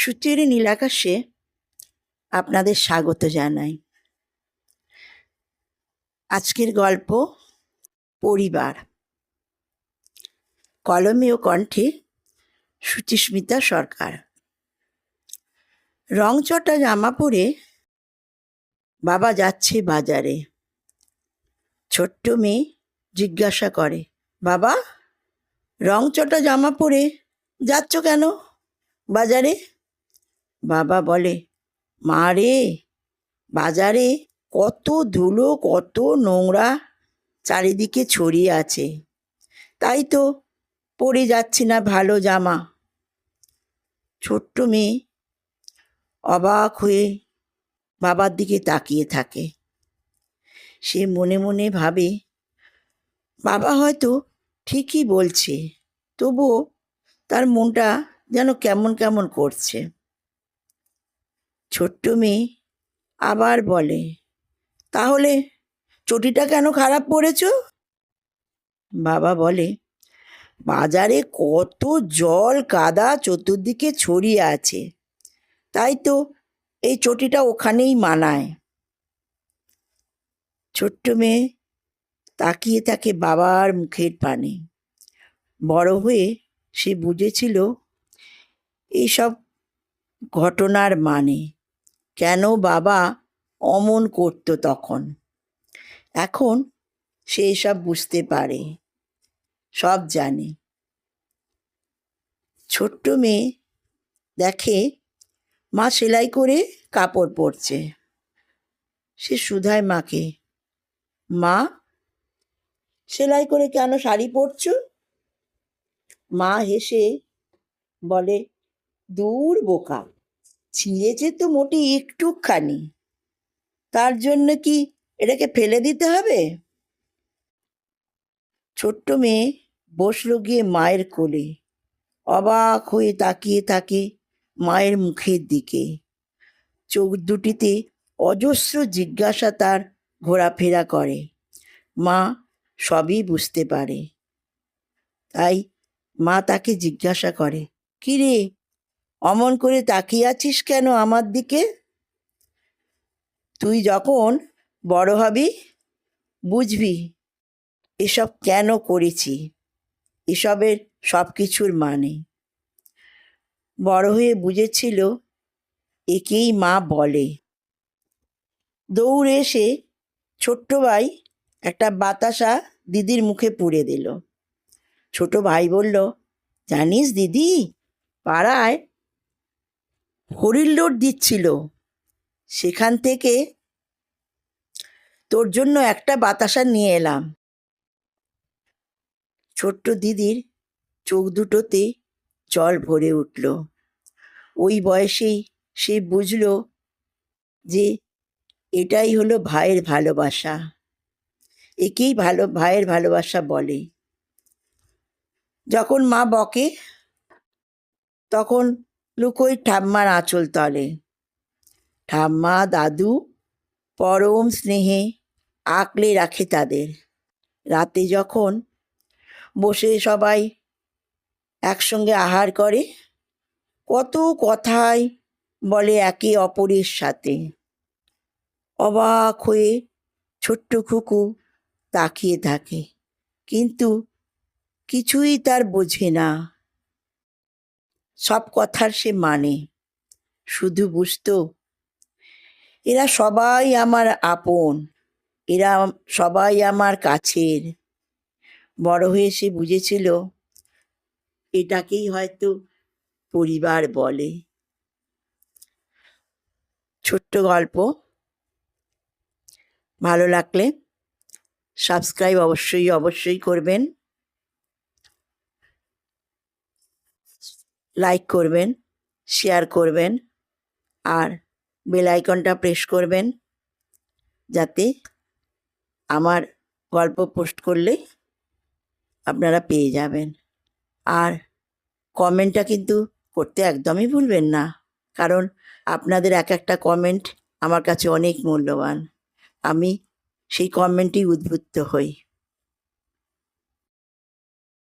সুতির নীলাকাশে আপনাদের স্বাগত জানাই। আজকের গল্প পরিবার। কলমে ও কণ্ঠে সুচিস্মিতা সরকার। রংচটা জামা পরে বাবা যাচ্ছে বাজারে। ছোট্ট মেয়ে জিজ্ঞাসা করে, বাবা, রংচটা জামা পরে যাচ্ছ কেন বাজারে? বাবা বলে, মা রে, বাজারে কত ধুলো, কত নোংরা চারিদিকে ছড়িয়ে আছে, তাই তো পরে যাচ্ছি না ভালো জামা। ছোট্ট মেয়ে অবাক হয়ে বাবার দিকে তাকিয়ে থাকে। সে মনে মনে ভাবে, বাবা হয়তো ঠিকই বলছে, তবুও তার মনটা যেন কেমন কেমন করছে। ছোট্ট মেয়ে আবার বলে, তাহলে চটিটা কেন খারাপ পরেছ? বাবা বলে, বাজারে কত জল কাদা চতুর্দিকে ছড়িয়ে আছে, তাই তো এই চটিটা ওখানেই মানায়। ছোট্ট মেয়ে তাকিয়ে থাকে বাবার মুখের পানে। বড় হয়ে সে বুঝেছিল এইসব ঘটনার মানে, কেন বাবা অমন করতো তখন। এখন সে এসব বুঝতে পারে, সব জানে। ছোট্ট মেয়ে দেখে মা সেলাই করে কাপড় পরছে। সে শুধায় মাকে, মা, সেলাই করে কেন শাড়ি পরছো? মা হেসে বলে, দূর বোকা, ছিঁড়েছে তো মোটে একটুখানি, তার জন্য কি এটাকে ফেলে দিতে হবে? ছোট্ট মেয়ে বসলো গিয়ে মায়ের কোলে। অবাক হয়ে তাকিয়ে থাকে মায়ের মুখের দিকে। চোখ দুটিতে অজস্র জিজ্ঞাসা তার ঘোরাফেরা করে। মা সবই বুঝতে পারে। তাই মা তাকে জিজ্ঞাসা করে, কি রে, অমন করে তাকিয়ে আছিস কেন আমার দিকে? তুই যখন বড় হবি বুঝবি এসব কেন করেছি, এসবের সব কিছুর মানে। বড় হয়ে বুঝেছিল একেই মা বলে। দৌড়ে এসে ছোট্ট ভাই একটা বাতাসা দিদির মুখে পুরে দিল। ছোট ভাই বলল, জানিস দিদি, পাড়ায় হরির লোড দিচ্ছিল, সেখান থেকে তোর জন্য একটা বাতাসা নিয়ে এলাম। ছোট্ট দিদির চোখ দুটোতে জল ভরে উঠল। ওই বয়সেই সে বুঝল যে এটাই হলো ভাইয়ের ভালোবাসা। একেই ভাইয়ের ভালোবাসা বলে। যখন মা বকে তখন লুকোই ঠাম্মার আঁচল তলে। ঠাম্মা দাদু পরম স্নেহে আঁকলে রাখে তাদের। রাতে যখন বসে সবাই একসঙ্গে আহার করে, কত কথাই বলে একে অপরের সাথে। অবাক হয়ে ছোট্ট খুকু তাকিয়ে থাকে, কিন্তু কিছুই তার বোঝে না। সব কথার সে মানে, শুধু বুঝতো এরা সবাই আমার আপন, এরা সবাই আমার কাছের। বড় হয়ে সে বুঝেছিল এটাকেই হয়তো পরিবার বলে। ছোট্ট গল্প ভালো লাগলে সাবস্ক্রাইব অবশ্যই করবেন, লাইক করবেন, শেয়ার করবেন, আর বেল আইকনটা প্রেস করবেন, যাতে আমার গল্প পোস্ট করলে আপনারা পেয়ে যাবেন। আর কমেন্টটা কিন্তু করতে একদমই ভুলবেন না, কারণ আপনাদের এক একটা কমেন্ট আমার কাছে অনেক মূল্যবান। আমি সেই কমেন্টেই উদ্বুদ্ধ হই।